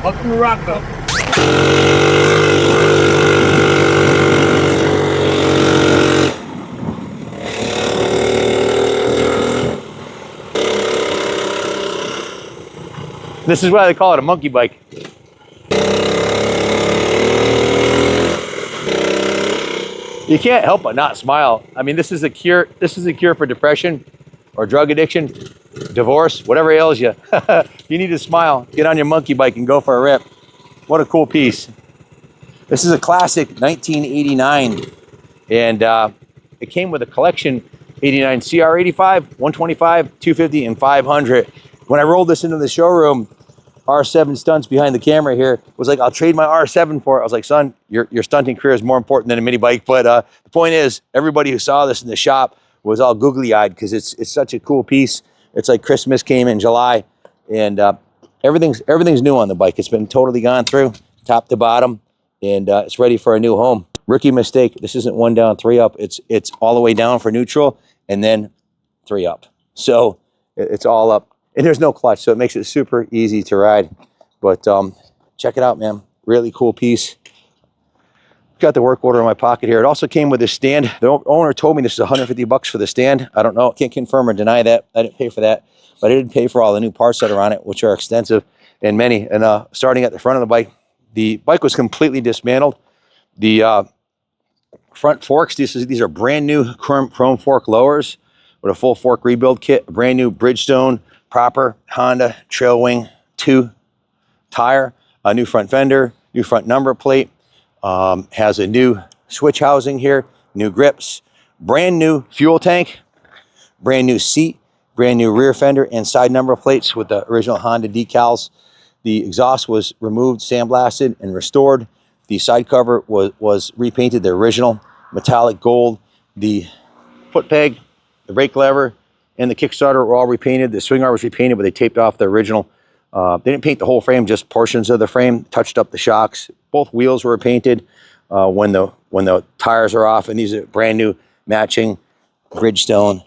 Welcome to Rockville. This is why they call it a monkey bike. You can't help but not smile. I mean, this is a cure. This is a cure for depression or drug addiction, divorce, whatever ails you. You need to smile. Get on your monkey bike and go for a rip. What a cool piece. This is a classic 1989, and it came with a collection 89 CR85, 125, 250, and 500. When I rolled this into the showroom, R7 stunts behind the camera here was like, I'll trade my R7 for it. I was like, son, your stunting career is more important than a mini bike. But the point is, everybody who saw this in the shop was all googly-eyed because it's such a cool piece. It's like Christmas came in July, and everything's new on the bike. It's been totally gone through, top to bottom, and it's ready for a new home. Rookie mistake. This isn't 1 down, 3 up. It's all the way down for neutral, and then 3 up. So it's all up. And there's no clutch, so it makes it super easy to ride. But check it out, man. Really cool piece. Got the work order in my pocket here. It also came with a stand. The owner told me this is 150 bucks for the stand. I don't know. Can't confirm or deny that. I didn't pay for that. But I did pay for all the new parts that are on it, which are extensive and many. And starting at the front of the bike was completely dismantled. The front forks, these are brand new chrome fork lowers with a full fork rebuild kit, a brand new Bridgestone proper Honda trail wing 2 tire, a new front fender, new front number plate, has a new switch housing here, new grips, brand new fuel tank, brand new seat, brand new rear fender and side number plates with the original Honda decals. The exhaust was removed, sandblasted, and restored. The side cover was repainted, the original metallic gold. The foot peg, the brake lever, and the Kickstarter were all repainted. The swing arm was repainted, but they taped off the original. They didn't paint the whole frame, just portions of the frame, touched up the shocks. Both wheels were painted when the tires are off, and these are brand new matching Bridgestone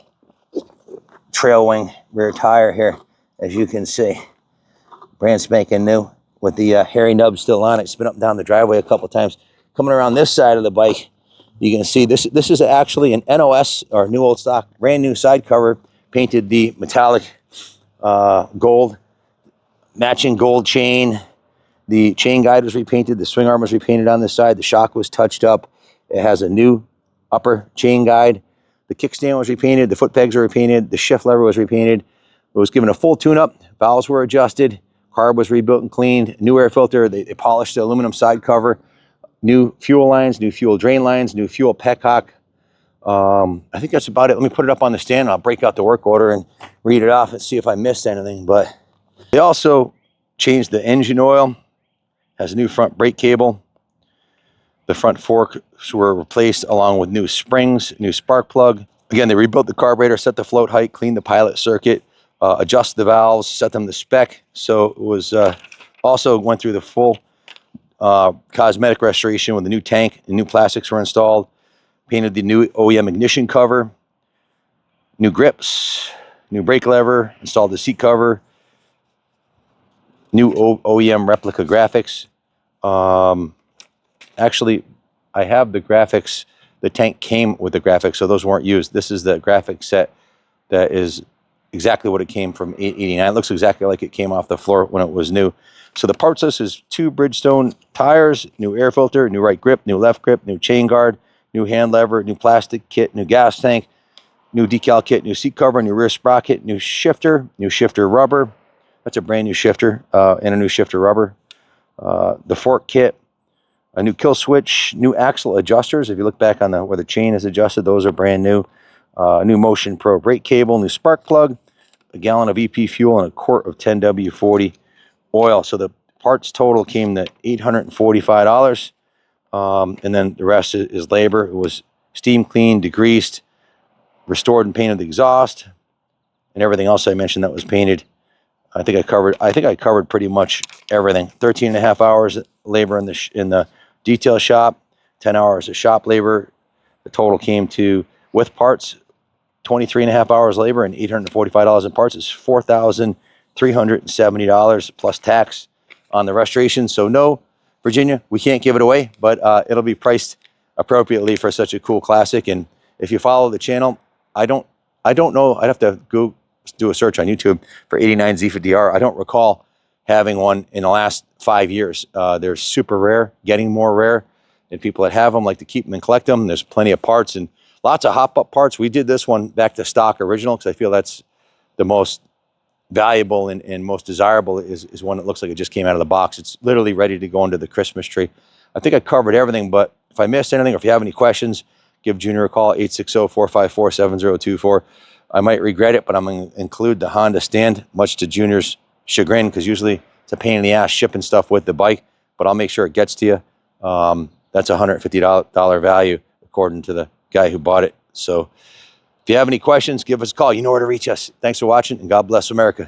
trail wing rear tire here, as you can see. Brand spanking new with the hairy nub still on it. It's been up and down the driveway a couple times. Coming around this side of the bike, you can see this is actually an NOS, or new old stock, brand new side cover. Painted the metallic gold, matching gold chain. The chain guide was repainted. The swing arm was repainted on this side. The shock was touched up. It has a new upper chain guide. The kickstand was repainted. The foot pegs were repainted. The shift lever was repainted. It was given a full tune-up. Valves were adjusted. Carb was rebuilt and cleaned. New air filter. They polished the aluminum side cover. New fuel lines, new fuel drain lines, new fuel petcock. I think that's about it. Let me put it up on the stand. I'll break out the work order and read it off and see if I missed anything. But they also changed the engine oil. Has a new front brake cable. The front forks were replaced along with new springs, new spark plug. Again, they rebuilt the carburetor, set the float height, cleaned the pilot circuit, adjusted the valves, set them to spec. So it was also went through the full cosmetic restoration with the new tank and new plastics were installed. Painted the new OEM ignition cover, new grips, new brake lever, installed the seat cover, new OEM replica graphics. Actually, I have the graphics. The tank came with the graphics, so those weren't used. This is the graphic set that is exactly what it came from 89. It looks exactly like it came off the floor when it was new. So the parts list is 2 Bridgestone tires, new air filter, new right grip, new left grip, new chain guard, new hand lever, new plastic kit, new gas tank, new decal kit, new seat cover, new rear sprocket, new shifter rubber. That's a brand new shifter and a new shifter rubber. The fork kit, a new kill switch, new axle adjusters. If you look back on where the chain is adjusted, those are brand new. New Motion Pro brake cable, new spark plug, a gallon of EP fuel, and a quart of 10W40 oil. So the parts total came to $845. And then the rest is labor. It was steam cleaned, degreased, restored and painted the exhaust, and everything else I mentioned that was painted. I think I covered pretty much everything. 13 and a half hours labor in the detail shop, 10 hours of shop labor. The total came to, with parts, 23 and a half hours labor and $845 in parts is $4,370 plus tax. on the restoration. So no, Virginia, we can't give it away, but it'll be priced appropriately for such a cool classic. And if you follow the channel, I don't know. I'd have to go do a search on YouTube for 89 Z50R. I don't recall having one in the last 5 years. They're super rare, getting more rare, and people that have them like to keep them and collect them. There's plenty of parts and lots of hop-up parts. We did this one back to stock original because I feel that's the most valuable and most desirable is one that looks like it just came out of the box. It's literally ready to go into the Christmas tree. I think I covered everything, but if I missed anything or if you have any questions, give Junior a call, 860-454-7024. I might regret it, but I'm going to include the Honda stand, much to Junior's chagrin, because usually it's a pain in the ass shipping stuff with the bike, but I'll make sure it gets to you. That's a $150 value, according to the guy who bought it. So if you have any questions, give us a call. You know where to reach us. Thanks for watching, and God bless America.